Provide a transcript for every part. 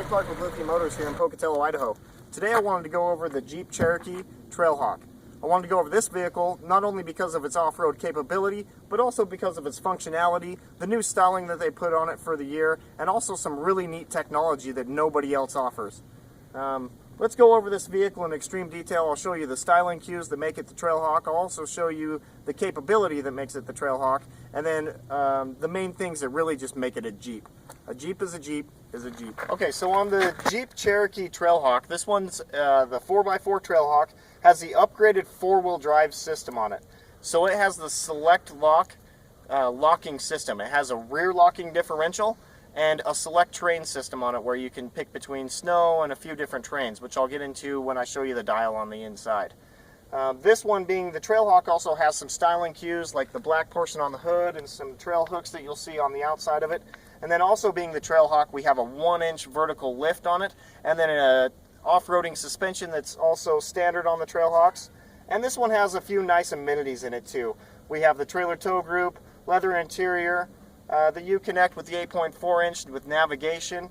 Clark with Lithia Motors here in Pocatello, Idaho. Today I wanted to go over the Jeep Cherokee Trailhawk. I wanted to go over this vehicle not only because of its off-road capability, but also because of its functionality, the new styling that they put on it for the year, and also some really neat technology that nobody else offers. Let's go over this vehicle in extreme detail. I'll show you the styling cues that make it the Trailhawk. I'll also show you the capability that makes it the Trailhawk, and then the main things that really just make it a Jeep. A Jeep is a Jeep is a Jeep. Okay, so on the Jeep Cherokee Trailhawk, this one's the 4x4 Trailhawk, has the upgraded four-wheel drive system on it. So it has the select lock locking system. It has a rear locking differential and a select terrain system on it where you can pick between snow and a few different terrains, which I'll get into when I show you the dial on the inside. This one being the Trailhawk also has some styling cues like the black portion on the hood and some trail hooks that you'll see on the outside of it. And then also being the Trailhawk, we have a 1-inch vertical lift on it, and then a off-roading suspension that's also standard on the Trailhawks. And this one has a few nice amenities in it too. We have the trailer tow group, leather interior, the U-Connect with the 8.4-inch with navigation,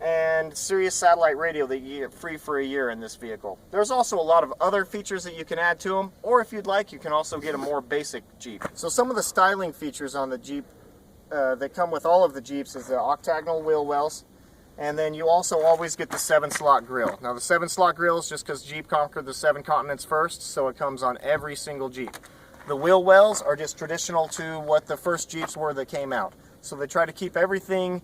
and Sirius satellite radio that you get free for a year in this vehicle. There's also a lot of other features that you can add to them, or if you'd like, you can also get a more basic Jeep. So some of the styling features on the Jeep that come with all of the Jeeps is the octagonal wheel wells, and then you also always get the 7-slot grill. Now the 7-slot grill is just because Jeep conquered the 7 continents first, so it comes on every single Jeep. The wheel wells are just traditional to what the first Jeeps were that came out. So they try to keep everything,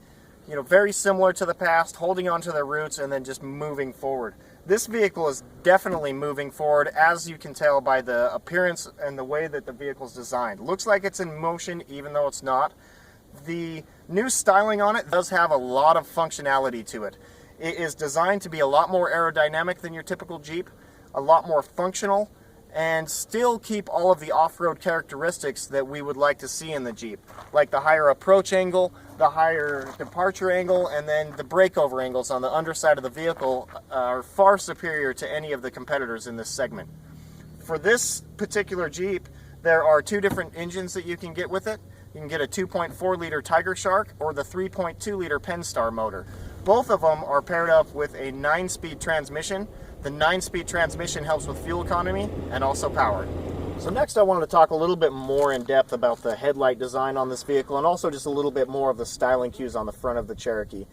you know, very similar to the past, holding on to their roots and then just moving forward. This vehicle is definitely moving forward, as you can tell by the appearance and the way that the vehicle's designed. Looks like it's in motion even though it's not. The new styling on it does have a lot of functionality to it. It is designed to be a lot more aerodynamic than your typical Jeep, a lot more functional, and still keep all of the off-road characteristics that we would like to see in the Jeep, like the higher approach angle, the higher departure angle, and then the breakover angles on the underside of the vehicle are far superior to any of the competitors in this segment. For this particular Jeep, there are 2 different engines that you can get with it. You can get a 2.4-liter Tiger Shark or the 3.2-liter Pennstar motor. Both of them are paired up with a 9-speed transmission. The 9-speed transmission helps with fuel economy and also power. So next I wanted to talk a little bit more in depth about the headlight design on this vehicle and also just a little bit more of the styling cues on the front of the Cherokee.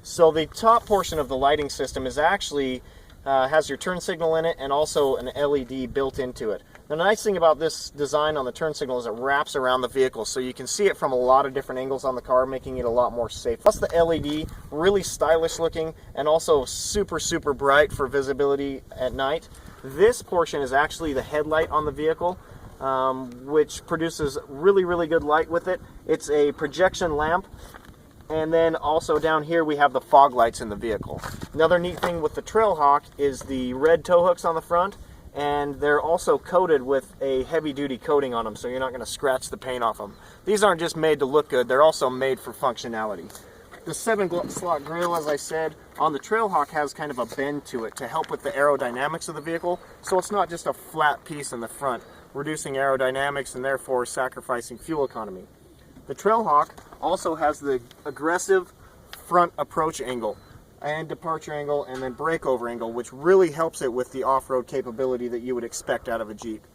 So the top portion of the lighting system is actually has your turn signal in it and also an LED built into it. The nice thing about this design on the turn signal is it wraps around the vehicle so you can see it from a lot of different angles on the car, making it a lot more safe. Plus the LED, really stylish looking and also super bright for visibility at night. This portion is actually the headlight on the vehicle, which produces really good light with it. It's a projection lamp. And then also down here we have the fog lights in the vehicle. Another neat thing with the Trailhawk is the red tow hooks on the front, and they're also coated with a heavy-duty coating on them, so you're not going to scratch the paint off them. These aren't just made to look good, they're also made for functionality. The 7-slot grill, as I said, on the Trailhawk has kind of a bend to it to help with the aerodynamics of the vehicle, so it's not just a flat piece in the front, reducing aerodynamics and therefore sacrificing fuel economy. The Trailhawk also has the aggressive front approach angle and departure angle and then breakover angle, which really helps it with the off-road capability that you would expect out of a Jeep.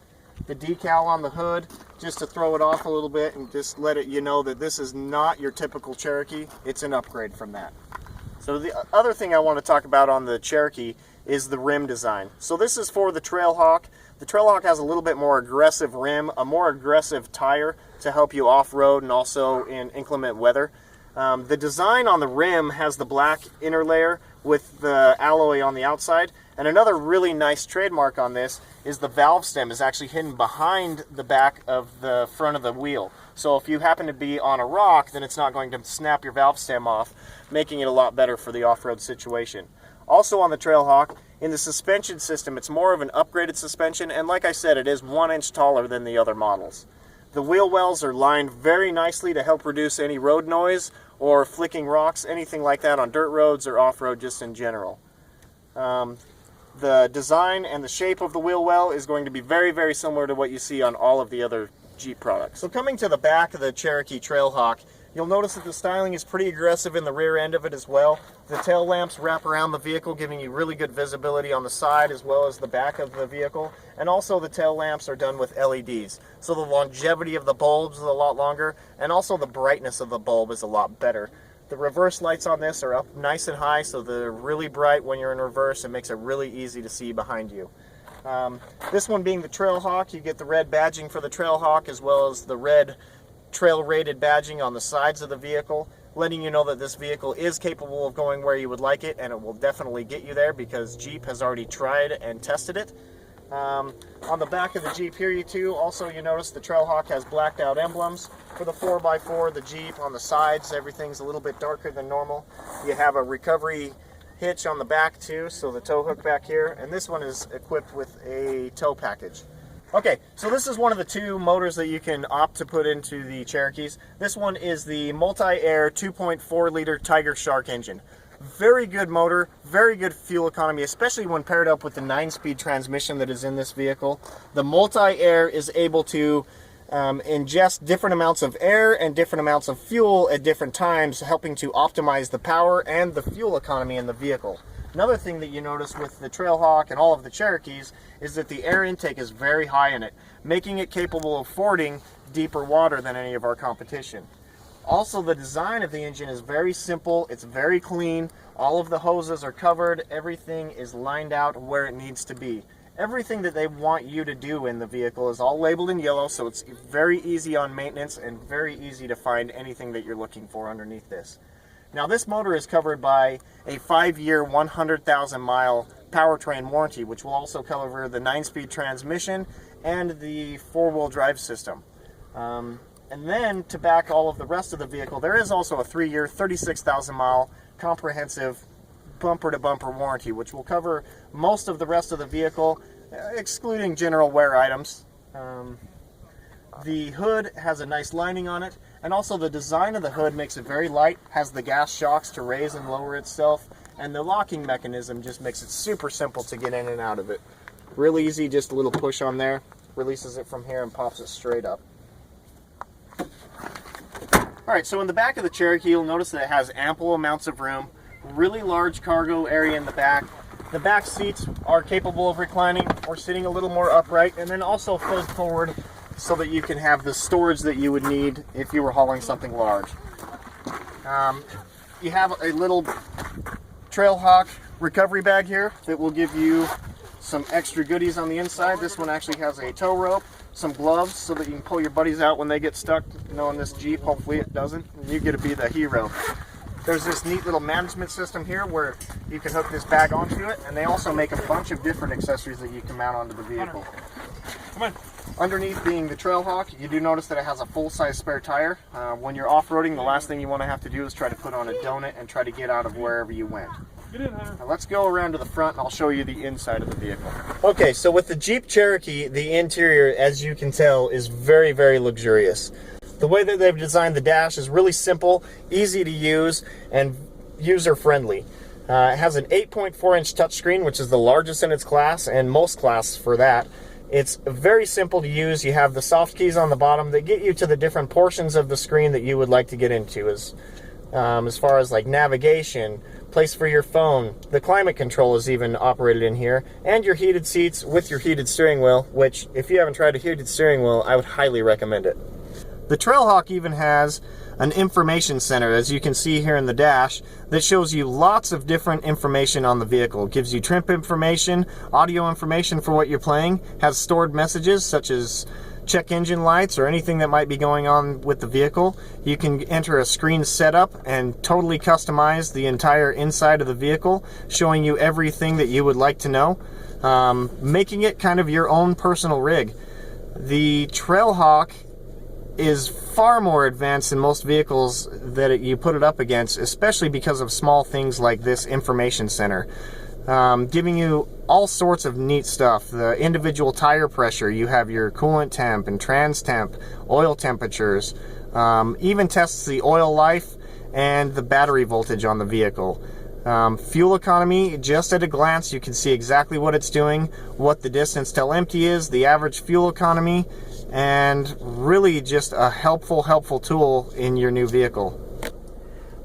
The decal on the hood, just to throw it off a little bit and just let it you know that this is not your typical Cherokee, it's an upgrade from that. So the other thing I want to talk about on the Cherokee is the rim design. So this is for the Trailhawk. The Trailhawk has a little bit more aggressive rim, a more aggressive tire to help you off-road and also in inclement weather. The design on the rim has the black inner layer with the alloy on the outside. And another really nice trademark on this is the valve stem is actually hidden behind the back of the front of the wheel. So if you happen to be on a rock, then it's not going to snap your valve stem off, making it a lot better for the off-road situation. Also on the Trailhawk, in the suspension system, it's more of an upgraded suspension, and like I said, it is 1 inch taller than the other models. The wheel wells are lined very nicely to help reduce any road noise or flicking rocks, anything like that on dirt roads or off-road just in general. The design and the shape of the wheel well is going to be very similar to what you see on all of the other Jeep products. So coming to the back of the Cherokee Trailhawk, You'll notice that the styling is pretty aggressive in the rear end of it as well. The tail lamps wrap around the vehicle, giving you really good visibility on the side as well as the back of the vehicle. And also the tail lamps are done with LEDs. So the longevity of the bulbs is a lot longer, and also the brightness of the bulb is a lot better. The reverse lights on this are up nice and high, so they're really bright when you're in reverse. It makes it really easy to see behind you. This one being the Trailhawk, you get the red badging for the Trailhawk as well as the red trail rated badging on the sides of the vehicle, letting you know that this vehicle is capable of going where you would like it, and it will definitely get you there because Jeep has already tried and tested it. On the back of the Jeep here, you notice the Trailhawk has blacked out emblems. For the 4x4, the Jeep on the sides, everything's a little bit darker than normal. You have a recovery hitch on the back too, so the tow hook back here, and this one is equipped with a tow package. Okay, so this is one of the two motors that you can opt to put into the Cherokees. This one is the multi-air 2.4 liter Tiger Shark engine. Very good motor, very good fuel economy, especially when paired up with the 9-speed transmission that is in this vehicle. The multi-air is able to ingest different amounts of air and different amounts of fuel at different times, helping to optimize the power and the fuel economy in the vehicle. Another thing that you notice with the Trailhawk and all of the Cherokees is that the air intake is very high in it, making it capable of fording deeper water than any of our competition. Also, the design of the engine is very simple, it's very clean, all of the hoses are covered, everything is lined out where it needs to be. Everything that they want you to do in the vehicle is all labeled in yellow, so it's very easy on maintenance and very easy to find anything that you're looking for underneath this. Now, this motor is covered by a 5-year, 100,000-mile powertrain warranty, which will also cover the 9-speed transmission and the 4-wheel drive system. And then, to back all of the rest of the vehicle, there is also a 3-year, 36,000-mile comprehensive bumper-to-bumper warranty, which will cover most of the rest of the vehicle, excluding general wear items. The hood has a nice lining on it, and also the design of the hood makes it very light, has the gas shocks to raise and lower itself, and the locking mechanism just makes it super simple to get in and out of it. Real easy, just a little push on there, releases it from here and pops it straight up. Alright, so in the back of the Cherokee, you'll notice that it has ample amounts of room, really large cargo area in the back. The back seats are capable of reclining or sitting a little more upright, and then also fold forward so that you can have the storage that you would need if you were hauling something large. You have a little Trailhawk recovery bag here that will give you some extra goodies on the inside. This one actually has a tow rope, some gloves so that you can pull your buddies out when they get stuck. Knowing this Jeep, hopefully it doesn't, and you get to be the hero. There's this neat little management system here where you can hook this bag onto it, and they also make a bunch of different accessories that you can mount onto the vehicle. Come on. Underneath being the Trailhawk, you do notice that it has a full-size spare tire. When you're off-roading, the last thing you want to have to do is try to put on a donut and try to get out of wherever you went. Now let's go around to the front and I'll show you the inside of the vehicle. Okay, so with the Jeep Cherokee, the interior, as you can tell, is very, very luxurious. The way that they've designed the dash is really simple, easy to use, and user-friendly. It has an 8.4-inch touchscreen, which is the largest in its class, and most classes for that. It's very simple to use. You have the soft keys on the bottom that get you to the different portions of the screen that you would like to get into, as far as like navigation, place for your phone. The climate control is even operated in here, and your heated seats with your heated steering wheel, which if you haven't tried a heated steering wheel, I would highly recommend it. The Trailhawk even has an information center, as you can see here in the dash, that shows you lots of different information on the vehicle. It gives you trip information, audio information for what you're playing, has stored messages such as check engine lights or anything that might be going on with the vehicle. You can enter a screen setup and totally customize the entire inside of the vehicle, showing you everything that you would like to know, making it kind of your own personal rig. The Trailhawk is far more advanced than most vehicles that you put it up against, especially because of small things like this information center, giving you all sorts of neat stuff. The individual tire pressure, you have your coolant temp and trans temp, oil temperatures, even tests the oil life and the battery voltage on the vehicle. Fuel economy, just at a glance, you can see exactly what it's doing, what the distance till empty is, the average fuel economy, and really just a helpful tool in your new vehicle.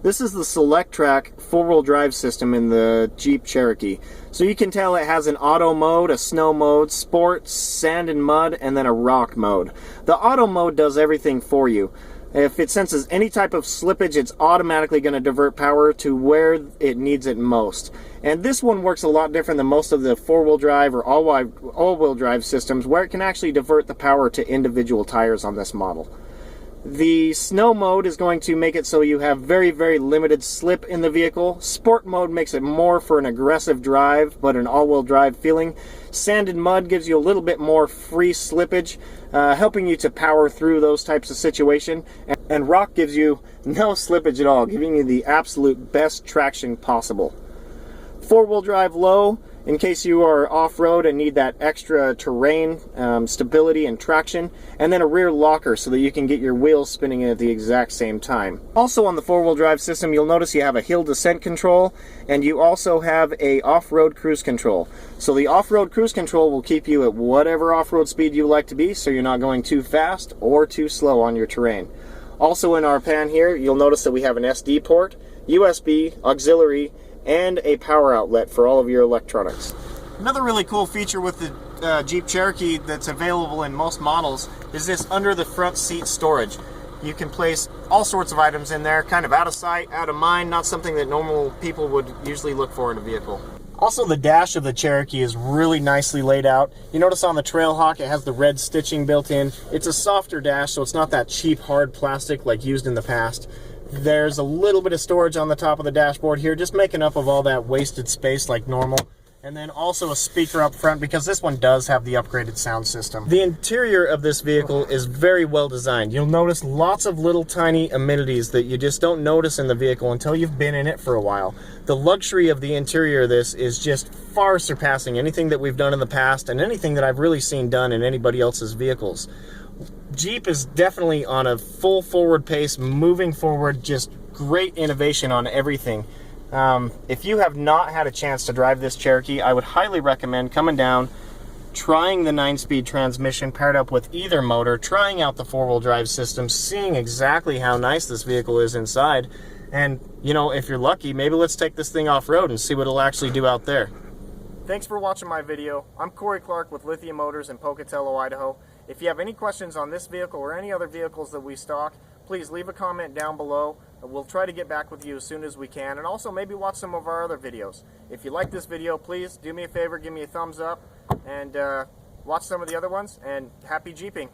This is the Select Track four-wheel drive system in the Jeep Cherokee. So you can tell it has an auto mode, a snow mode, sport, sand and mud, and then a rock mode. The auto mode does everything for you. If it senses any type of slippage, it's automatically going to divert power to where it needs it most. And this one works a lot different than most of the four-wheel drive or all-wheel drive systems, where it can actually divert the power to individual tires on this model. The snow mode is going to make it so you have very limited slip in the vehicle. Sport mode makes it more for an aggressive drive, but an all-wheel drive feeling. Sand and mud gives you a little bit more free slippage, helping you to power through those types of situations. And rock gives you no slippage at all, giving you the absolute best traction possible. Four-wheel drive low, in case you are off-road and need that extra terrain, stability and traction, and then a rear locker so that you can get your wheels spinning at the exact same time. Also on the four-wheel drive system, you'll notice you have a hill descent control, and you also have a off-road cruise control. So the off-road cruise control will keep you at whatever off-road speed you like to be, so you're not going too fast or too slow on your terrain. Also in our pan here, you'll notice that we have an SD port, USB, auxiliary, and a power outlet for all of your electronics. Another really cool feature with the Jeep Cherokee that's available in most models is this under the front seat storage. You can place all sorts of items in there, kind of out of sight, out of mind, not something that normal people would usually look for in a vehicle. Also, the dash of the Cherokee is really nicely laid out. You notice on the Trailhawk it has the red stitching built in. It's a softer dash, so it's not that cheap hard plastic like used in the past. There's a little bit of storage on the top of the dashboard here, just making up of all that wasted space like normal. And then also a speaker up front, because this one does have the upgraded sound system. The interior of this vehicle is very well designed. You'll notice lots of little tiny amenities that you just don't notice in the vehicle until you've been in it for a while. The luxury of the interior of this is just far surpassing anything that we've done in the past and anything that I've really seen done in anybody else's vehicles. Jeep is definitely on a full forward pace, moving forward, just great innovation on everything. If you have not had a chance to drive this Cherokee, I would highly recommend coming down, trying the 9-speed transmission paired up with either motor, trying out the four-wheel drive system, seeing exactly how nice this vehicle is inside, and, you know, if you're lucky, maybe let's take this thing off-road and see what it'll actually do out there. Thanks for watching my video. I'm Corey Clark with Lithia Motors in Pocatello, Idaho. If you have any questions on this vehicle or any other vehicles that we stock, please leave a comment down below. We'll try to get back with you as soon as we can, and also maybe watch some of our other videos. If you like this video, please do me a favor, give me a thumbs up, and watch some of the other ones, and happy Jeeping.